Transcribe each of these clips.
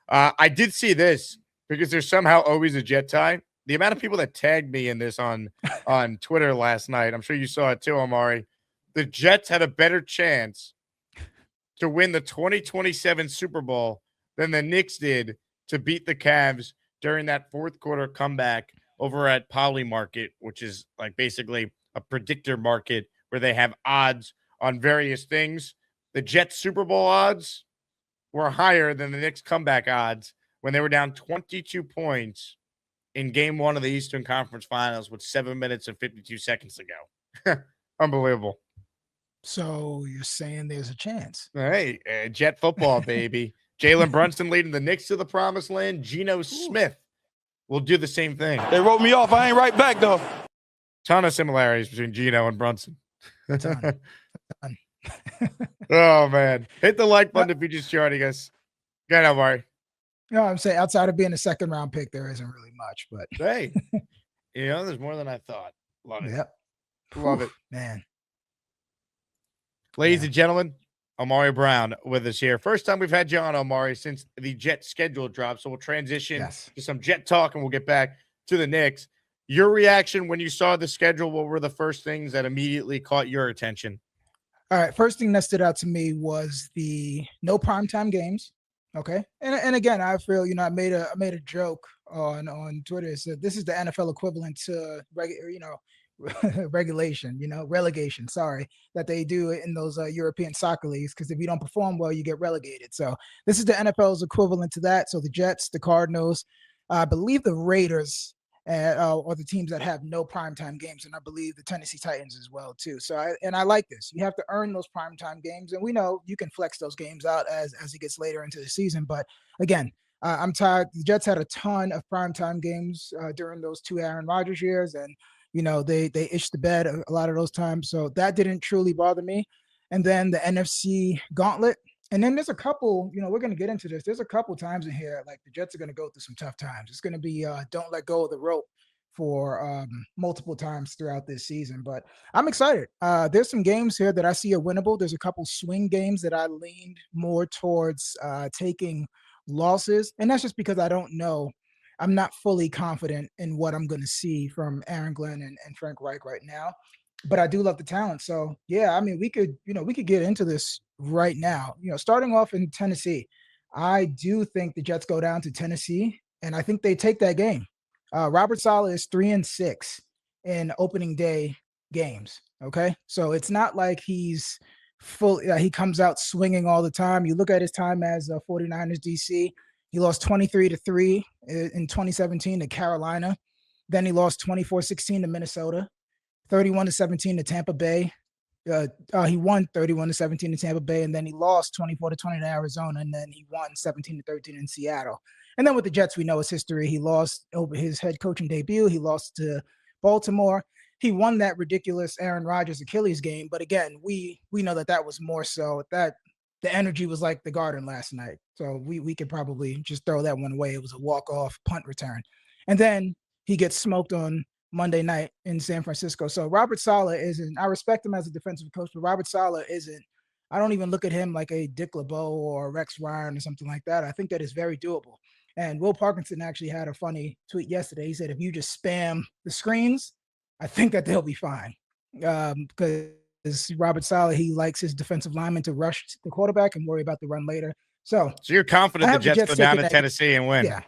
I did see this because there's somehow always a Jet tie. The amount of people that tagged me in this on Twitter last night, I'm sure you saw it too, Omari. The Jets had a better chance to win the 2027 Super Bowl than the Knicks did to beat the Cavs during that fourth quarter comeback over at Poly Market, which is like basically a predictor market where they have odds on various things. The Jets Super Bowl odds were higher than the Knicks comeback odds when they were down 22 points in game one of the Eastern Conference Finals with 7 minutes and 52 seconds to go. Unbelievable. So you're saying there's a chance? Hey, Jet football, baby. Jalen Brunson leading the Knicks to the promised land. Geno Smith will do the same thing. They wrote me off. I ain't right back, though. Ton of similarities between Geno and Brunson. Ton. Oh, man. Hit the like button if you just joining us. Go ahead, Omari. No, I'm saying outside of being a second-round pick, there isn't really much. But hey, there's more than I thought. Love it. Yep. Love it. Man. Ladies and gentlemen, Omari Brown with us here. First time we've had you on, Omari, since the Jet schedule dropped. So we'll transition to some Jet talk and we'll get back to the Knicks. Your reaction when you saw the schedule, what were the first things that immediately caught your attention? All right. First thing that stood out to me was the no primetime games. Okay. And again, I feel, I made a joke on Twitter. So this is the NFL equivalent to relegation, that they do in those European soccer leagues, because if you don't perform well, you get relegated. So this is the NFL's equivalent to that. So the Jets, the Cardinals, I believe the Raiders, or the teams that have no primetime games, and I believe the Tennessee Titans as well too. So I like this. You have to earn those primetime games, and we know you can flex those games out as it gets later into the season. But again, I'm tired. The Jets had a ton of primetime games during those 2 Aaron Rodgers years, and they itched the bed a lot of those times. So that didn't truly bother me. And then the NFC gauntlet. And then there's a couple, we're going to get into this. There's a couple times in here, like the Jets are going to go through some tough times. It's going to be don't let go of the rope for multiple times throughout this season. But I'm excited. There's some games here that I see are winnable. There's a couple swing games that I leaned more towards taking losses. And that's just because I don't know. I'm not fully confident in what I'm going to see from Aaron Glenn and Frank Reich right now. But I do love the talent. So, yeah, I mean, we could get into this right now. Starting off in Tennessee, I do think the Jets go down to Tennessee, and I think they take that game. Robert Saleh is 3-6 in opening day games. Okay, so it's not like he's full. He comes out swinging all the time. You look at his time as a 49ers DC. He lost 23-3 in 2017 to Carolina. Then he lost 24-16 to Minnesota. 31-17 to Tampa Bay. He won 31-17 to Tampa Bay, and then he lost 24-20 to Arizona, and then he won 17-13 in Seattle. And then with the Jets, we know his history. He lost over his head coaching debut. He lost to Baltimore. He won that ridiculous Aaron Rodgers Achilles game, but again, we know that was more so that the energy was like the Garden last night. So we could probably just throw that one away. It was a walk-off punt return. And then he gets smoked on Monday night in San Francisco. So Robert Saleh I respect him as a defensive coach, but Robert Saleh I don't even look at him like a Dick LeBeau or Rex Ryan or something like that. I think that is very doable. And Will Parkinson actually had a funny tweet yesterday. He said, if you just spam the screens, I think that they'll be fine. Because Robert Saleh, he likes his defensive linemen to rush the quarterback and worry about the run later. So you're confident the Jets go down to Tennessee and win? Yeah,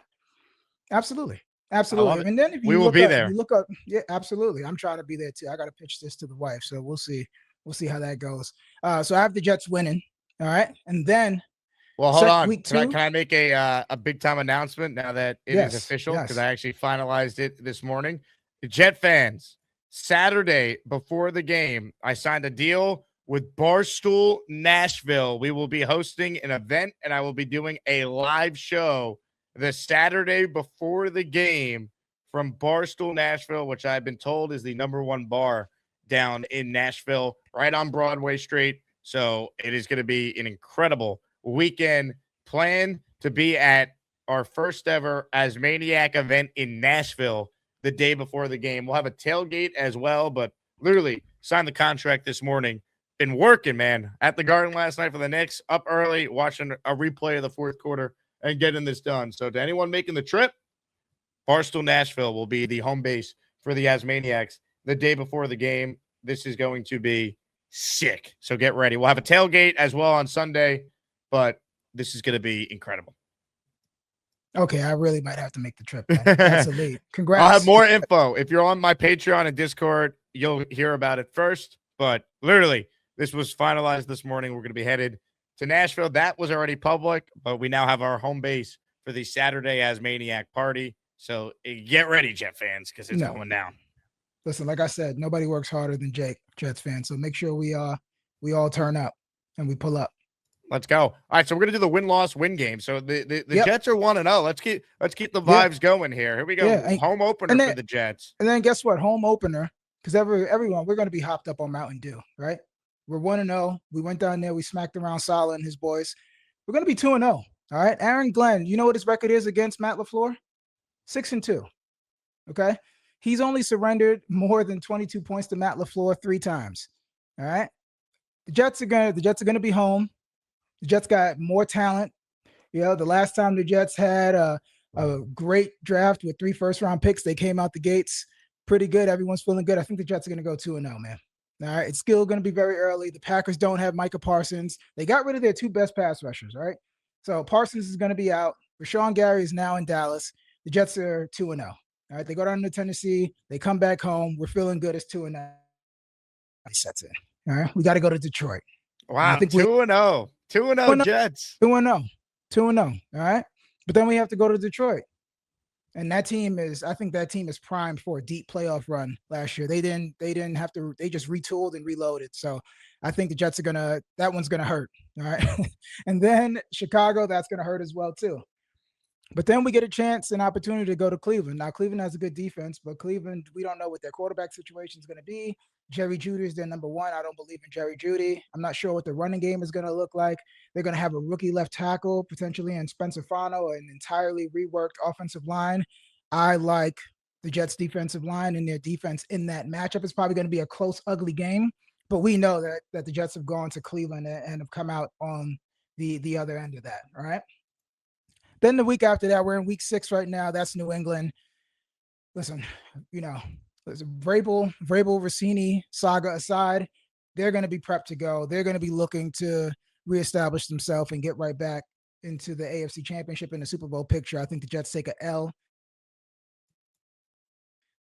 absolutely. Absolutely. And then if we will be there. You look up, yeah, absolutely. I'm trying to be there too. I got to pitch this to the wife. So we'll see. We'll see how that goes. So I have the Jets winning. All right. And then hold on. Can I make a big time announcement now that it is official? Because I actually finalized it this morning. The Jet fans, Saturday before the game, I signed a deal with Barstool Nashville. We will be hosting an event, and I will be doing a live show the Saturday before the game from Barstool Nashville, which I've been told is the #1 bar down in Nashville, right on Broadway Street. So it is going to be an incredible weekend. Plan to be at our first ever Asmaniac event in Nashville the day before the game. We'll have a tailgate as well, but literally signed the contract this morning. Been working, man, at the Garden last night for the Knicks, up early, watching a replay of the fourth quarter and getting this done. So to anyone making the trip, Barstool Nashville will be the home base for the Asmaniacs the day before the game. This is going to be sick. So get ready. We'll have a tailgate as well on Sunday, but this is going to be incredible. Okay, I really might have to make the trip then. That's elite. Congrats. I'll have more info. If you're on my Patreon and Discord, you'll hear about it first. But literally, this was finalized this morning. We're going to be headed to Nashville. That was already public, but we now have our home base for the Saturday Asmaniac party. So get ready, Jet fans, because it's going down. Listen, like I said, nobody works harder than Jake, Jets fans. So make sure we all turn up and we pull up. Let's go. All right, so we're gonna do the win-loss-win game. So the Jets are 1-0. Let's keep the vibes going here. Here we go. Home opener for the Jets. And then guess what? Home opener, because everyone, we're gonna be hopped up on Mountain Dew, right? We're 1-0. We went down there, we smacked around Saleh and his boys. We're gonna be 2-0. All right. Aaron Glenn, you know what his record is against Matt LaFleur? 6-2. Okay. He's only surrendered more than 22 points to Matt LaFleur 3 times. All right. The Jets are gonna be home. The Jets got more talent. You know, the last time the Jets had a great draft with 3 first-round picks, they came out the gates pretty good. Everyone's feeling good. I think the Jets are going to go 2-0, man. All right, it's still going to be very early. The Packers don't have Micah Parsons. They got rid of their 2 best pass rushers, right? So Parsons is going to be out. Rashawn Gary is now in Dallas. The Jets are 2-0. All right, they go down to Tennessee. They come back home. We're feeling good. It's 2-0. Sets in. All right, we got to go to Detroit. Wow, 2-0. 2-0 Jets. 2-0. 2-0. All right. But then we have to go to Detroit. And I think that team is primed for a deep playoff run last year. They didn't have to, they just retooled and reloaded. So I think the Jets are that one's gonna hurt. All right. And then Chicago, that's gonna hurt as well too. But then we get a chance, an opportunity to go to Cleveland. Now, Cleveland has a good defense, but Cleveland, we don't know what their quarterback situation is going to be. Jerry Jeudy is their number 1. I don't believe in Jerry Jeudy. I'm not sure what the running game is going to look like. They're going to have a rookie left tackle, potentially, in Spencer Fano, an entirely reworked offensive line. I like the Jets' defensive line and their defense in that matchup. It's probably going to be a close, ugly game, but we know that the Jets have gone to Cleveland and have come out on the other end of that, all right? Then the week after that, we're in week 6 right now. That's New England. Listen, Vrabel, Rossini saga aside, they're going to be prepped to go. They're going to be looking to reestablish themselves and get right back into the AFC Championship and the Super Bowl picture. I think the Jets take a L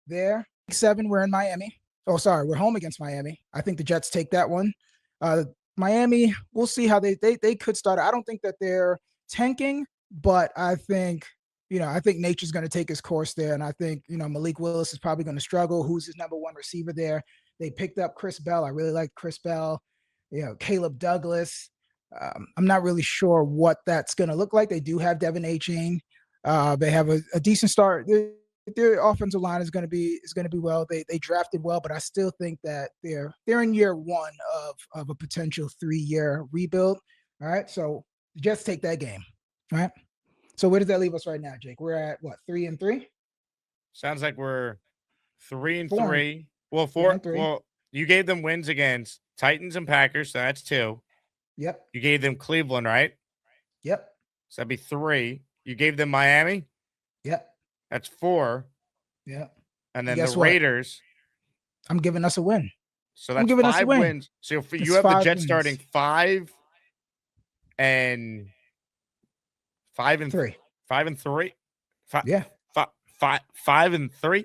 there. Week 7, we're in Miami. Oh, sorry, we're home against Miami. I think the Jets take that one. Miami, we'll see how they could start. I don't think that they're tanking, but I think nature's going to take his course there. And I think, Malik Willis is probably going to struggle. Who's his number 1 receiver there? They picked up Chris Bell. I really like Chris Bell. Caleb Douglas. I'm not really sure what that's going to look like. They do have Devin Achane. They have a decent start. Their offensive line is going to be well. They drafted well, but I still think that they're in year 1 of a potential 3-year rebuild. All right. So the Jets take that game. All right. So where does that leave us right now, Jake? We're at what, 3-3? Sounds like we're 3-3. Well, 4-3. Well, you gave them wins against Titans and Packers, so that's 2. Yep. You gave them Cleveland, right? Yep. So that'd be 3. You gave them Miami? Yep. That's 4. Yep. And then the Raiders. I'm giving us a win. So that's 5 wins. So you have the Jets starting 5 and 3. 5 and 3. Yeah. 5 and 3.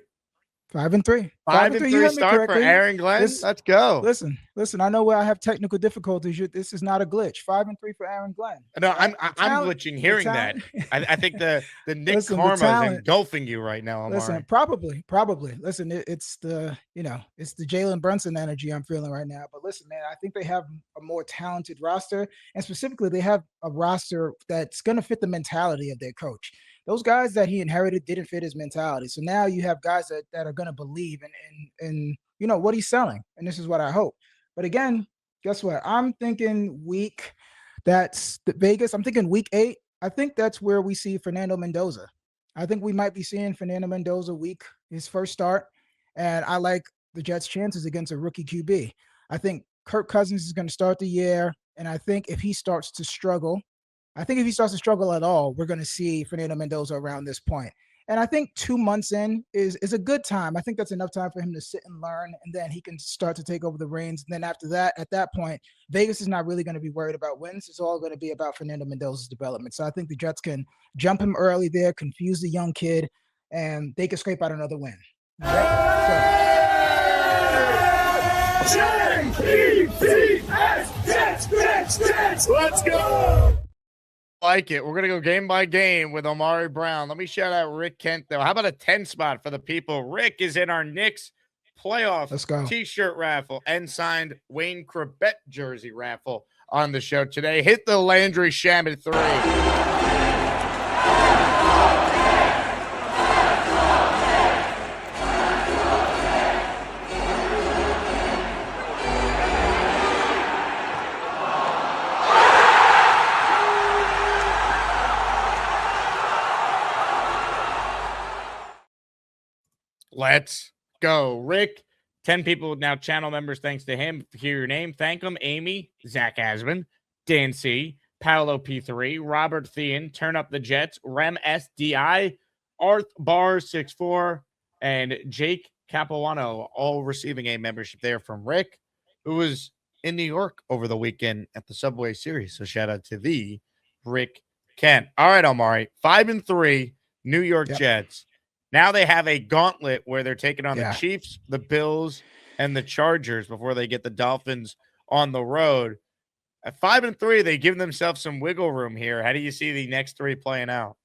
5 and 3. 5 and 3 start for Aaron Glenn. Let's go. Listen. I know where I have technical difficulties. This is not a glitch. 5 and 3 for Aaron Glenn. No, I'm glitching hearing that. I think the Nick karma is engulfing you right now, Omari. Listen, probably. Listen, it's the Jalen Brunson energy I'm feeling right now. But listen, man, I think they have a more talented roster, and specifically, they have a roster that's going to fit the mentality of their coach. Those guys that he inherited didn't fit his mentality. So now you have guys that are going to believe in what he's selling. And this is what I hope. But again, guess what? I'm thinking that's Vegas. I'm thinking week 8. I think that's where we see Fernando Mendoza. I think we might be seeing Fernando Mendoza his first start. And I like the Jets' chances against a rookie QB. I think Kirk Cousins is going to start the year. And I think if he starts to struggle, I think if he starts to struggle at all, we're going to see Fernando Mendoza around this point. And I think 2 months in is a good time. I think that's enough time for him to sit and learn, and then he can start to take over the reins. And then after that, at that point, Vegas is not really going to be worried about wins. It's all going to be about Fernando Mendoza's development. So I think the Jets can jump him early there, confuse the young kid, and they can scrape out another win. All right? Jets, let's go. Like it. We're going to go game by game with Omari Brown. Let me shout out Rick Kent, though. How about a 10 spot for the people? Rick is in our Knicks playoff t-shirt raffle and signed Wayne Corbett jersey raffle on the show today. Hit the Landry Shamet 3. Let's go. Rick, 10 people now channel members thanks to him. Hear your name. Thank them. Amy, Zach Asman, Dan C, Paolo P3, Robert Thean, Turn Up the Jets, Rem SDI, Arth Bar 64, and Jake Capuano, all receiving a membership there from Rick, who was in New York over the weekend at the Subway Series. So shout out to the Rick Kent. All right, Omari, 5-3 New York Jets. Now they have a gauntlet where they're taking on the Chiefs, the Bills, and the Chargers before they get the Dolphins on the road. At 5-3, they give themselves some wiggle room here. How do you see the next three playing out?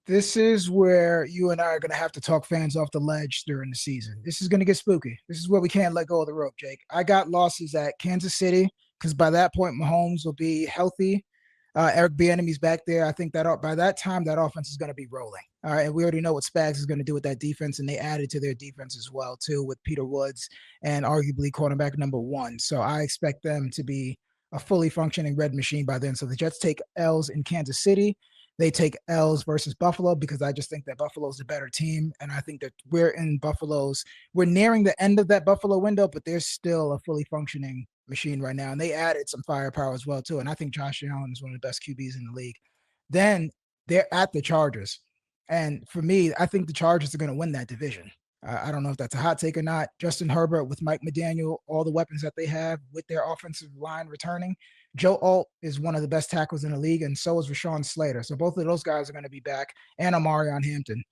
This is where you and I are going to have to talk fans off the ledge during the season. This is going to get spooky. This is where we can't let go of the rope, Jake. I got losses at Kansas City because by that point, Mahomes will be healthy. Eric Bieniemy's back there. I think that by that time, that offense is going to be rolling. All right, and we already know what Spags is going to do with that defense, and they added to their defense as well, too, with Peter Woods and arguably quarterback number 1. So I expect them to be a fully functioning red machine by then. So the Jets take L's in Kansas City. They take L's versus Buffalo because I just think that Buffalo's the better team. And I think that we're nearing the end of that Buffalo window, but they're still a fully functioning machine right now. And they added some firepower as well, too. And I think Josh Allen is one of the best QBs in the league. Then they're at the Chargers. And for me, I think the Chargers are going to win that division. I don't know if that's a hot take or not. Justin Herbert with Mike McDaniel, all the weapons that they have with their offensive line returning. Joe Alt is one of the best tackles in the league, and so is Rashawn Slater. So both of those guys are going to be back, and Omari on Hampton.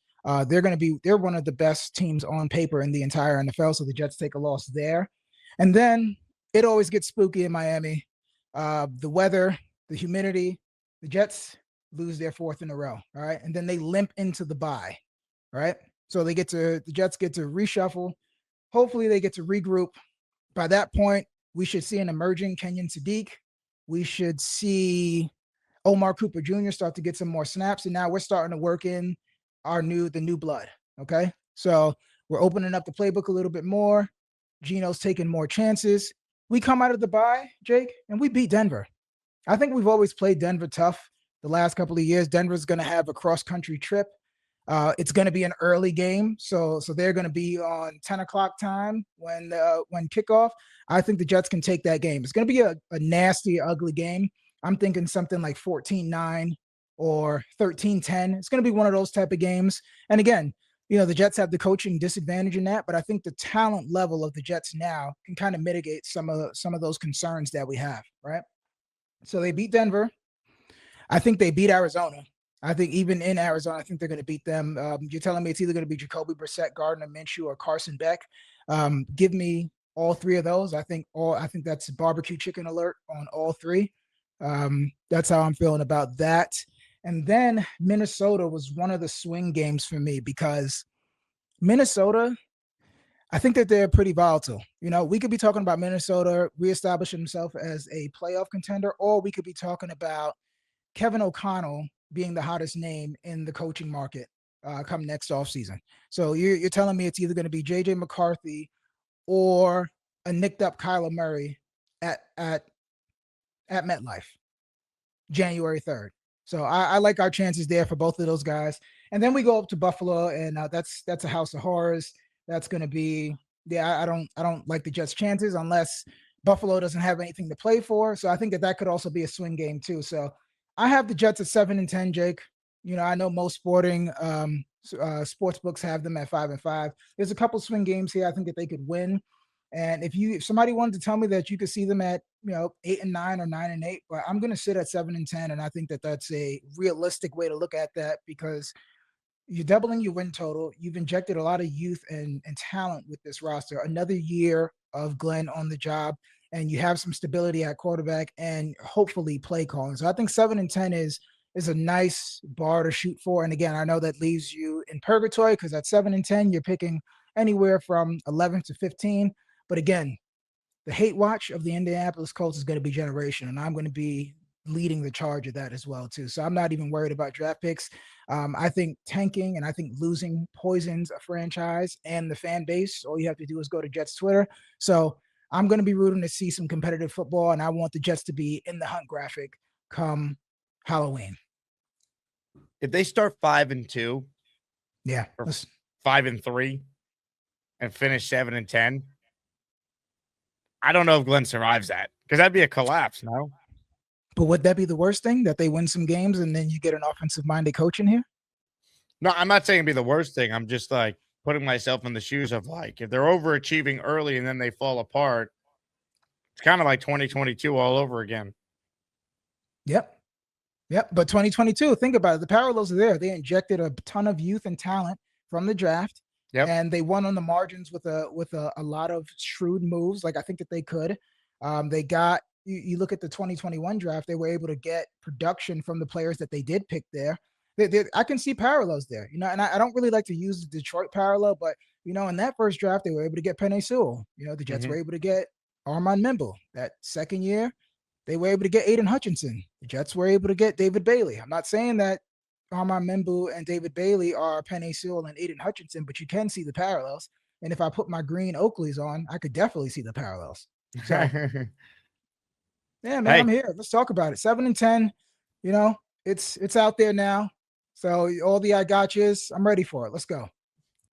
They're one of the best teams on paper in the entire NFL. So the Jets take a loss there. And then it always gets spooky in Miami. The weather, the humidity, the Jets lose their 4th in a row. All right. And then they limp into the bye. All right. So the Jets get to reshuffle. Hopefully they get to regroup. By that point, we should see an emerging Kenyon Sadiq. We should see Omar Cooper Jr. start to get some more snaps. And now we're starting to work in the new blood. Okay. So we're opening up the playbook a little bit more. Gino's taking more chances. We come out of the bye, Jake, and we beat Denver. I think we've always played Denver tough the last couple of years. Denver's going to have a cross-country trip. It's going to be an early game, so they're going to be on 10 o'clock time when kickoff. I think the Jets can take that game. It's going to be a nasty, ugly game. I'm thinking something like 14-9 or 13-10. It's going to be one of those type of games. And again, the Jets have the coaching disadvantage in that, but I think the talent level of the Jets now can kind of mitigate some of those concerns that we have, right? So they beat Denver. I think they beat Arizona. I think even in Arizona, I think they're going to beat them. You're telling me it's either going to be Jacoby Brissett, Gardner Minshew, or Carson Beck. Give me all three of those. I think that's barbecue chicken alert on all three. That's how I'm feeling about that. And then Minnesota was one of the swing games for me because Minnesota, I think that they're pretty volatile. We could be talking about Minnesota reestablishing himself as a playoff contender, or we could be talking about Kevin O'Connell being the hottest name in the coaching market come next offseason. So you're telling me it's either going to be J.J. McCarthy or a nicked up Kyler Murray at MetLife, January 3rd. So I like our chances there for both of those guys. And then we go up to Buffalo, and that's a house of horrors. That's going to be I don't like the Jets' chances unless Buffalo doesn't have anything to play for. So I think that could also be a swing game too. So I have the Jets at 7-10, Jake. I know most sporting sports books have them at 5-5. There's a couple swing games here I think that they could win. And if somebody wanted to tell me that you could see them at 8-9 or 9-8, but I'm going to sit at 7-10, and I think that that's a realistic way to look at that because you're doubling your win total. You've injected a lot of youth and talent with this roster. Another year of Glenn on the job, and you have some stability at quarterback and hopefully play calling. So I think 7-10 is a nice bar to shoot for. And again, I know that leaves you in purgatory because at 7-10, you're picking anywhere from 11 to 15. But again, the hate watch of the Indianapolis Colts is going to be generation, and I'm going to be leading the charge of that as well too. So I'm not even worried about draft picks. I think tanking and I think losing poisons a franchise and the fan base. All you have to do is go to Jets Twitter. So I'm going to be rooting to see some competitive football, and I want the Jets to be in the hunt graphic come Halloween. If they start 5-2, yeah, or 5-3, and finish 7-10, I don't know if Glenn survives that because that'd be a collapse, no? But would that be the worst thing, that they win some games and then you get an offensive-minded coach in here? No, I'm not saying it'd be the worst thing. I'm just like putting myself in the shoes of like if they're overachieving early and then they fall apart, it's kind of like 2022 all over again. Yep. But 2022, think about it. The parallels are there. They injected a ton of youth and talent from the draft. Yep. And they won on the margins with a lot of shrewd moves. Like I think that they could. They got you look at the 2021 draft. They were able to get production from the players that they did pick there. I can see parallels there, and I don't really like to use the Detroit parallel, but in that first draft they were able to get Penei Sewell. The Jets were able to get Armand Mimble. That second year, they were able to get Aiden Hutchinson. The Jets were able to get David Bailey. I'm not saying that Armand Mimble and David Bailey are Penei Sewell and Aiden Hutchinson, but you can see the parallels. And if I put my green Oakleys on, I could definitely see the parallels. So, yeah, man, hey. I'm here. Let's talk about it. 7-10, it's out there now. So all the I gotchas, I'm ready for it. Let's go.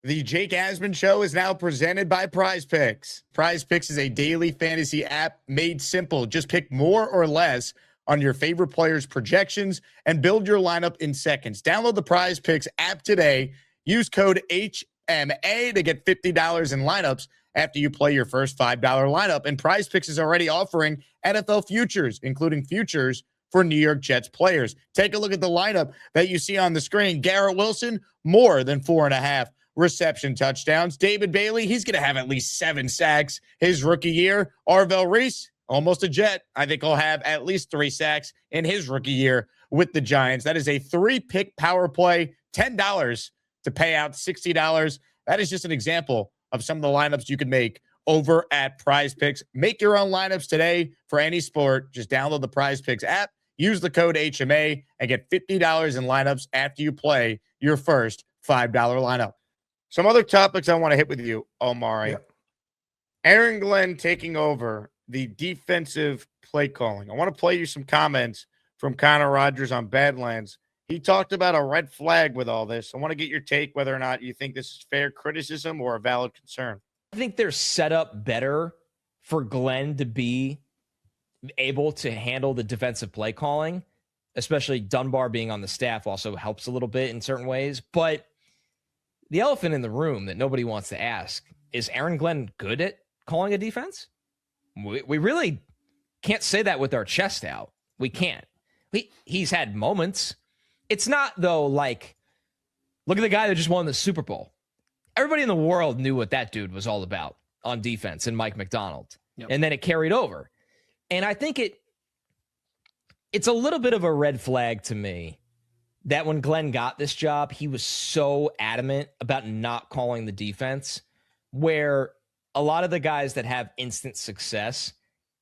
The Jake Asman Show is now presented by PrizePicks. PrizePicks is a daily fantasy app made simple. Just pick more or less on your favorite players' projections and build your lineup in seconds. Download the PrizePicks app today. Use code HMA to get $50 in lineups after you play your first $5 lineup. And PrizePicks is already offering NFL futures, including futures for New York Jets players. Take a look at the lineup that you see on the screen. Garrett Wilson, more than 4.5 reception touchdowns. David Bailey, he's going to have at least 7 sacks his rookie year. Arvell Reese, almost a Jet. I think he'll have at least 3 sacks in his rookie year with the Giants. That is a 3-pick power play, $10 to pay out $60. That is just an example of some of the lineups you can make over at PrizePicks. Make your own lineups today for any sport. Just download the PrizePicks app, use the code HMA, and get $50 in lineups after you play your first $5 lineup. Some other topics I want to hit with you, Omari. Yep. Aaron Glenn taking over the defensive play calling. I want to play you some comments from Connor Rogers on Badlands. He talked about a red flag with all this. I want to get your take whether or not you think this is fair criticism or a valid concern. I think they're set up better for Glenn to be able to handle the defensive play calling, especially Dunbar being on the staff also helps a little bit in certain ways. But the elephant in the room that nobody wants to ask is Aaron Glenn good at calling a defense? We really can't say that with our chest out. We can't. He's had moments. It's not, though, like, look at the guy that just won the Super Bowl. Everybody in the world knew what that dude was all about on defense and Mike McDonald. Yep. And then it carried over. And I think it's a little bit of a red flag to me that when Glenn got this job, he was so adamant about not calling the defense, where a lot of the guys that have instant success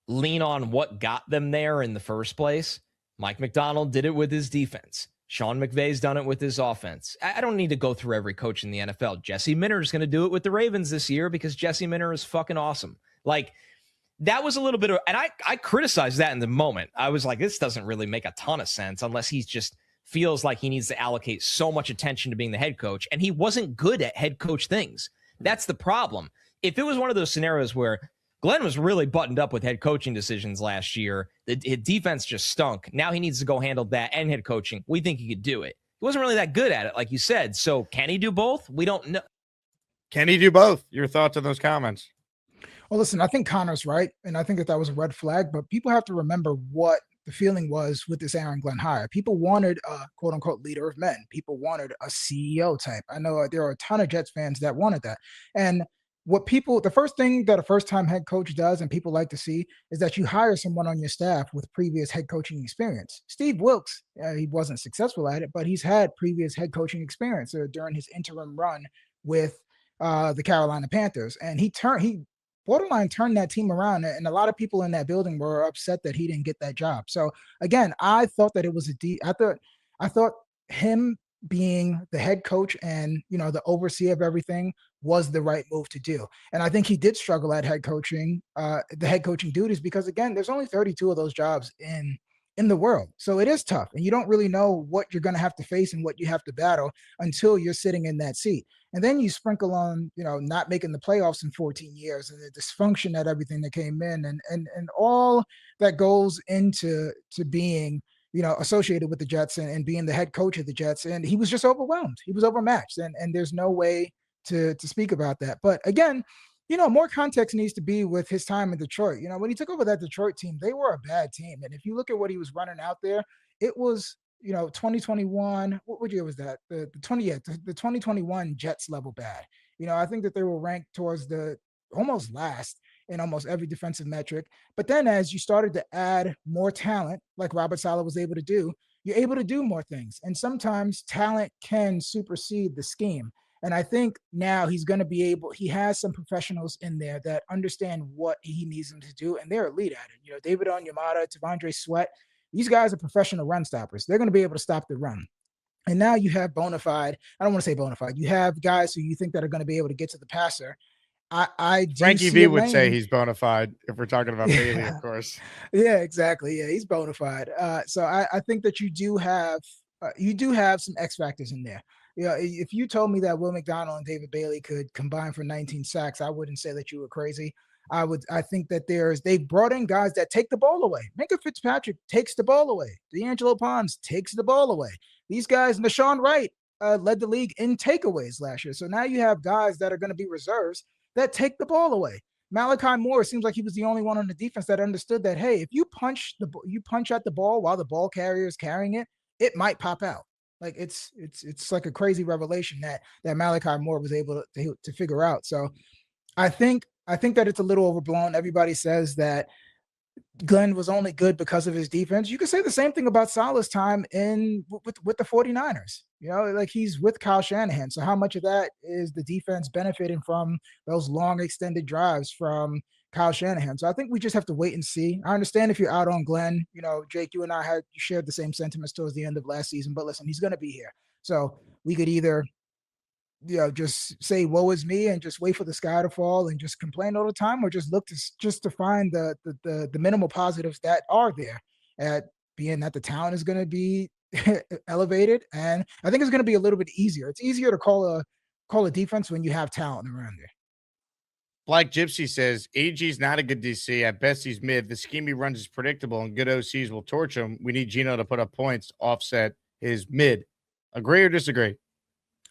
lean on what got them there in the first place. Mike McDonald did it with his defense. Sean McVay's done it with his offense. I don't need to go through every coach in the NFL. Jesse Minter is going to do it with the Ravens this year because Jesse Minter is fucking awesome. Like, that was a little bit of, and I criticized that in the moment. I was like, this doesn't really make a ton of sense unless he just feels like he needs to allocate so much attention to being the head coach. And he wasn't good at head coach things. That's the problem. If it was one of those scenarios where Glenn was really buttoned up with head coaching decisions last year. His defense just stunk. Now he needs to go handle that and head coaching. We think he could do it. He wasn't really that good at it, like you said. So can he do both? We don't know. Can he do both? Your thoughts on those comments? Well, listen, I think Connor's right, and I think that was a red flag, but people have to remember what the feeling was with this Aaron Glenn hire. People wanted a quote-unquote leader of men. People wanted a CEO type. I know there are a ton of Jets fans that wanted that. And the first thing that a first-time head coach does, and people like to see, is that you hire someone on your staff with previous head coaching experience. Steve Wilkes, he wasn't successful at it, but he's had previous head coaching experience during his interim run with the Carolina Panthers. And he borderline turned that team around, and a lot of people in that building were upset that he didn't get that job. So again, I thought that it was I thought him being the head coach and the overseer of everything was the right move to do. And I think he did struggle at the head coaching duties, because again, there's only 32 of those jobs in the world. So it is tough, and you don't really know what you're going to have to face and what you have to battle until you're sitting in that seat. And then you sprinkle on, not making the playoffs in 14 years and the dysfunction at everything that came in and all that goes into being, associated with the Jets and being the head coach of the Jets. And he was just overwhelmed. He was overmatched. And there's no way to speak about that. But again, more context needs to be with his time in Detroit. When he took over that Detroit team, they were a bad team. And if you look at what he was running out there, it was 2021, what year was that? The 2021 Jets level bad. I think that they were ranked towards the almost last in almost every defensive metric. But then as you started to add more talent, like Robert Saleh was able to do, you're able to do more things. And sometimes talent can supersede the scheme. And I think now he has some professionals in there that understand what he needs them to do, and they're elite at it. David Onyemata, T'Vondre Sweat, these guys are professional run stoppers. They're going to be able to stop the run. And now you have bona fide. I don't want to say bona fide. You have guys who you think that are going to be able to get to the passer. Frankie V would say he's bona fide if we're talking about Bailey, of course. Yeah, exactly. Yeah, he's bona fide. So I think that you do have some X factors in there. If you told me that Will McDonald and David Bailey could combine for 19 sacks, I wouldn't say that you were crazy. I think that they've brought in guys that take the ball away. Minka Fitzpatrick takes the ball away. D'Angelo Pons takes the ball away. These guys, Nashawn Wright led the league in takeaways last year. So now you have guys that are going to be reserves that take the ball away. Malachi Moore seems like he was the only one on the defense that understood that, hey, if you punch at the ball while the ball carrier is carrying it, it might pop out. Like it's like a crazy revelation that Malachi Moore was able to figure out. So I think that it's a little overblown. Everybody says that Glenn was only good because of his defense. You could say the same thing about Saleh's time with the 49ers. Like he's with Kyle Shanahan. So how much of that is the defense benefiting from those long extended drives from Kyle Shanahan? So I think we just have to wait and see. I understand if you're out on Glenn. Jake, you and I shared the same sentiments towards the end of last season. But listen, he's going to be here. So we could either just say woe is me and just wait for the sky to fall and just complain all the time, or just look to find the minimal positives that are there, at being that the talent is going to be elevated. And I think it's going to be a little bit easier. It's easier to call a defense when you have talent around there. Black Gypsy says AG's not a good DC. At best, he's mid. The scheme he runs is predictable, and good OCs will torch him. We need Gino to put up points to offset his mid. Agree or disagree?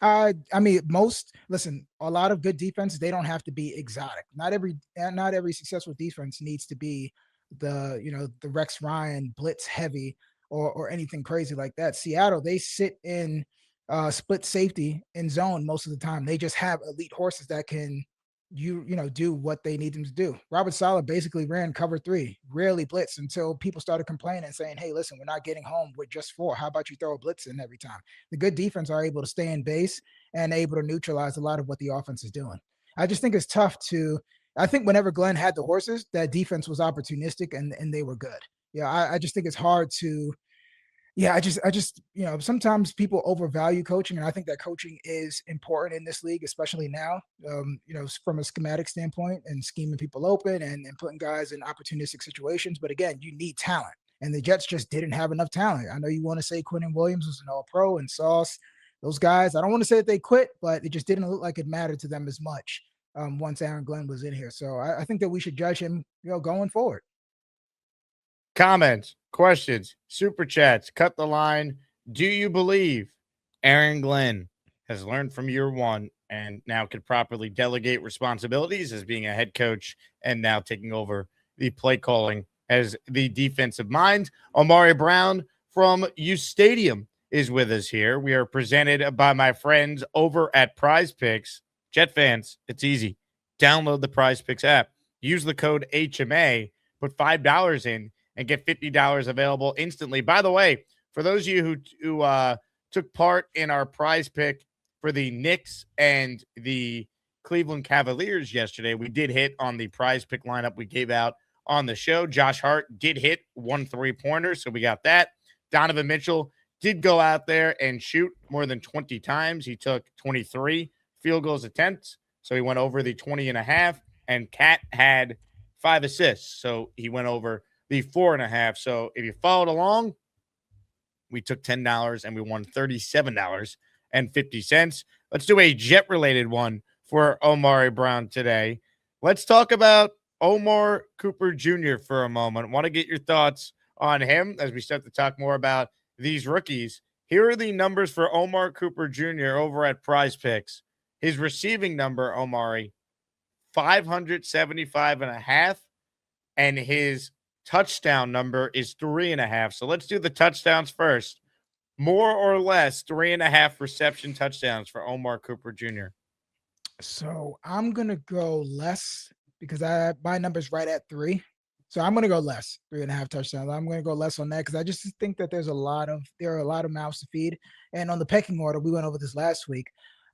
I mean, a lot of good defenses, they don't have to be exotic. Not every successful defense needs to be the Rex Ryan blitz heavy or anything crazy like that. Seattle, they sit in split safety in zone most of the time. They just have elite horses that can do what they need them to do. Robert Saleh basically ran cover 3, rarely blitz, until people started complaining and saying, hey, listen, we're not getting home with just 4. How about you throw a blitz in every time? The good defense are able to stay in base and able to neutralize a lot of what the offense is doing. I just think it's tough I think whenever Glenn had the horses, that defense was opportunistic and they were good. I just think it's hard to I just sometimes people overvalue coaching, and I think that coaching is important in this league, especially now, from a schematic standpoint and scheming people open and putting guys in opportunistic situations. But again, you need talent, and the Jets just didn't have enough talent. I know you want to say Quentin Williams was an All-Pro and Sauce, those guys. I don't want to say that they quit, but it just didn't look like it mattered to them as much once Aaron Glenn was in here. So I think that we should judge him, going forward. Comments, questions, super chats, cut the line. Do you believe Aaron Glenn has learned from year one and now could properly delegate responsibilities as being a head coach and now taking over the play calling as the defensive mind? Omari Brown from U Stadium is with us here. We are presented by my friends over at PrizePicks. Jet fans, it's easy. Download the PrizePicks app. Use the code HMA. Put $5 in and get $50 available instantly. By the way, for those of you who took part in our prize pick for the Knicks and the Cleveland Cavaliers yesterday, we did hit on the prize pick lineup we gave out on the show. Josh Hart did hit 1 3-pointer, so we got that. Donovan Mitchell did go out there and shoot more than 20 times. He took 23 field goals attempts, so he went over the 20.5. And Cat had 5 assists, so he went over the 4.5. So if you followed along, we took $10 and we won $37.50. Let's do a Jet-related one for Omari Brown today. Let's talk about Omar Cooper Jr. for a moment. Want to get your thoughts on him as we start to talk more about these rookies. Here are the numbers for Omar Cooper Jr. over at PrizePicks. His receiving number, Omari, 575.5, and his touchdown number is 3.5. So let's do the touchdowns first. More or less 3.5 reception touchdowns for Omar Cooper Jr. So I'm gonna go less because my number's right at 3. So I'm going to go less, 3.5 touchdowns. I'm going to go less on that because I just think that there are a lot of mouths to feed. And on the pecking order, we went over this last week.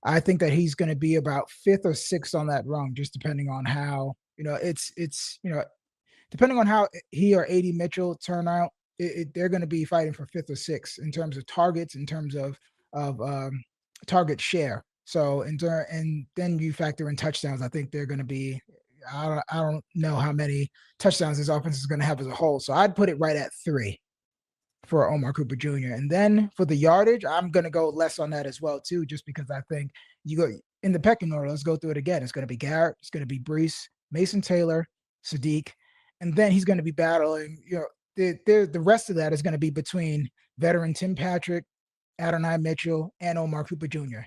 I think that he's going to be about 5th or 6th on that rung, just depending on how, depending on how he or AD Mitchell turn out, they're going to be fighting for 5th or 6th in terms of targets, in terms of target share. So, and then you factor in touchdowns. I think they're going to be, I don't know how many touchdowns this offense is going to have as a whole. So I'd put it right at 3 for Omar Cooper Jr. And then for the yardage, I'm going to go less on that as well, too, just because I think you go in the pecking order. Let's go through it again. It's going to be Garrett. It's going to be Brees, Mason Taylor, Sadiq. And then he's going to be battling, the rest of that is going to be between veteran Tim Patrick, Adonai Mitchell, and Omar Cooper Jr.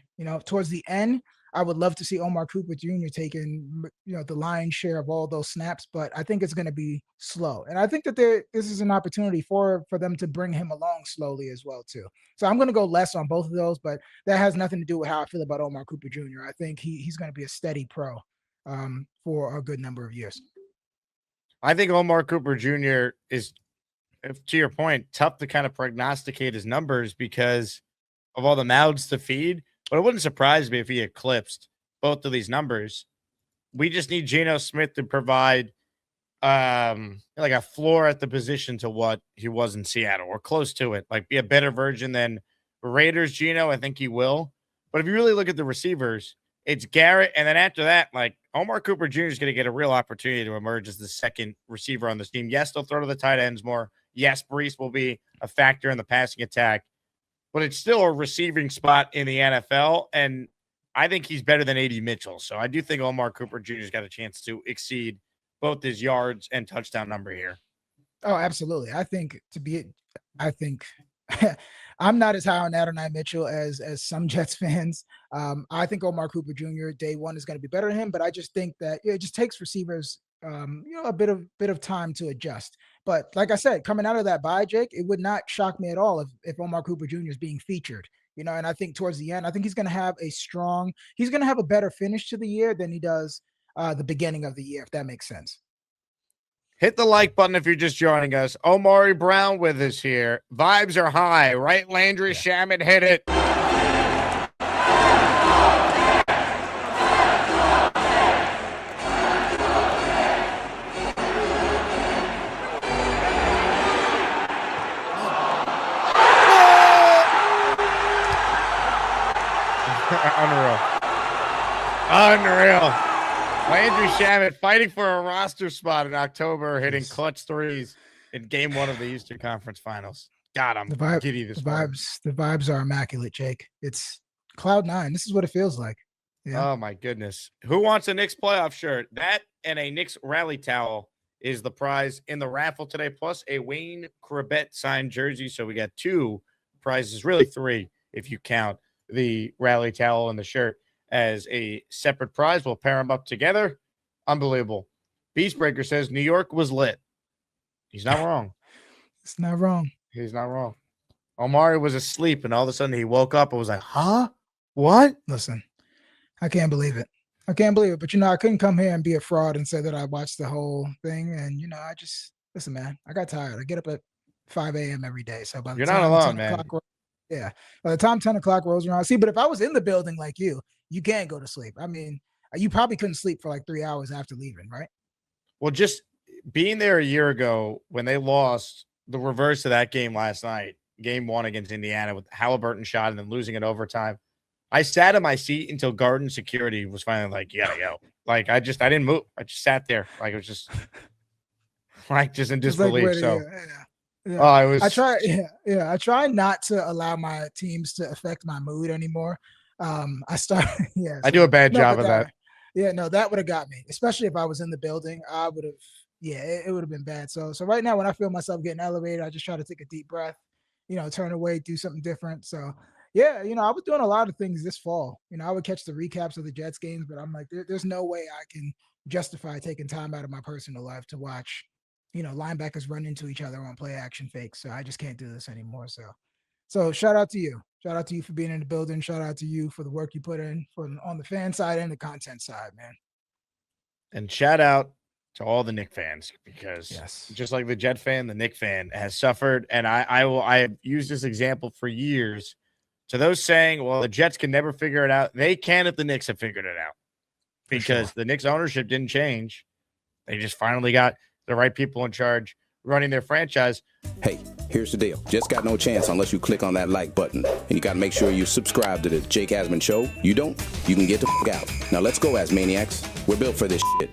Towards the end, I would love to see Omar Cooper Jr. taking, the lion's share of all those snaps, but I think it's going to be slow. And I think that this is an opportunity for them to bring him along slowly as well, too. So I'm going to go less on both of those, but that has nothing to do with how I feel about Omar Cooper Jr. I think he's going to be a steady pro for a good number of years. I think Omar Cooper Jr. is, to your point, tough to kind of prognosticate his numbers because of all the mouths to feed. But it wouldn't surprise me if he eclipsed both of these numbers. We just need Geno Smith to provide like a floor at the position to what he was in Seattle or close to it, like be a better version than Raiders Geno. I think he will. But if you really look at the receivers, it's Garrett. And then after that, like Omar Cooper Jr. is going to get a real opportunity to emerge as the second receiver on this team. Yes, they'll throw to the tight ends more. Yes, Brees will be a factor in the passing attack. But it's still a receiving spot in the NFL, and I think he's better than AD Mitchell. So I do think Omar Cooper Jr.'s got a chance to exceed both his yards and touchdown number here. Oh, absolutely. I think I'm not as high on Adonai Mitchell as some Jets fans. I think Omar Cooper Jr. day one is going to be better than him, but I just think that it just takes receivers a bit of time to adjust. But like I said, coming out of that bye, Jake, it would not shock me at all if Omar Cooper Jr. is being featured. And I think towards the end, I think he's going to have a better finish to the year than he does the beginning of the year, if that makes sense. Hit the like button if you're just joining us. Omari Brown with us here. Vibes are high, right? Landry Shamet hit it. Unreal. Landry Shamet fighting for a roster spot in October, hitting clutch threes in game 1 of the Eastern Conference Finals. God, I'm giddy this morning. The vibes are immaculate, Jake. It's Cloud 9. This is what it feels like. Yeah. Oh my goodness. Who wants a Knicks playoff shirt? That and a Knicks rally towel is the prize in the raffle today, plus a Wayne Corbett signed jersey. So we got 2 prizes, really 3 if you count the rally towel and the shirt as a separate prize. We'll pair them up together. Unbelievable. Beastbreaker says New York was lit. He's not wrong. It's not wrong. He's not wrong. Omari was asleep, and all of a sudden he woke up and was like, huh? What? Listen, I can't believe it. I can't believe it. But, I couldn't come here and be a fraud and say that I watched the whole thing. And, listen, man, I got tired. I get up at 5 a.m. every day. So by the You're time not alone, man. By the time 10 o'clock rolls around, but if I was in the building like you can't go to sleep. I mean, you probably couldn't sleep for like 3 hours after leaving, right? Well, just being there a year ago when they lost the reverse of that game last night, game 1 against Indiana with Halliburton shot and then losing in overtime. I sat in my seat until Garden Security was finally like, you gotta go. Like, I didn't move. I just sat there. Like, it was just like, just in disbelief. Like, so, yeah. Oh, I try not to allow my teams to affect my mood anymore. I do a bad job of that. Yeah, no, that would have got me, especially if I was in the building. I would have, it would have been bad. So right now, when I feel myself getting elevated, I just try to take a deep breath, turn away, do something different. So, I was doing a lot of things this fall. I would catch the recaps of the Jets games, but I'm like, there's no way I can justify taking time out of my personal life to watch, linebackers run into each other on play action fakes. So I just can't do this anymore. So shout out to you. Shout out to you for being in the building. Shout out to you for the work you put in on the fan side and the content side, man. And shout out to all the Knicks fans, because just like the Jet fan, the Knicks fan has suffered. And I have used this example for years. To those saying, well, the Jets can never figure it out, they can if the Knicks have figured it out, because the Knicks ownership didn't change. They just finally got the right people in charge running their franchise. Hey, here's the deal. Just got no chance unless you click on that like button. And you got to make sure you subscribe to the Jake Asman Show. You don't, you can get the f*** out. Now let's go, Asmaniacs. We're built for this shit.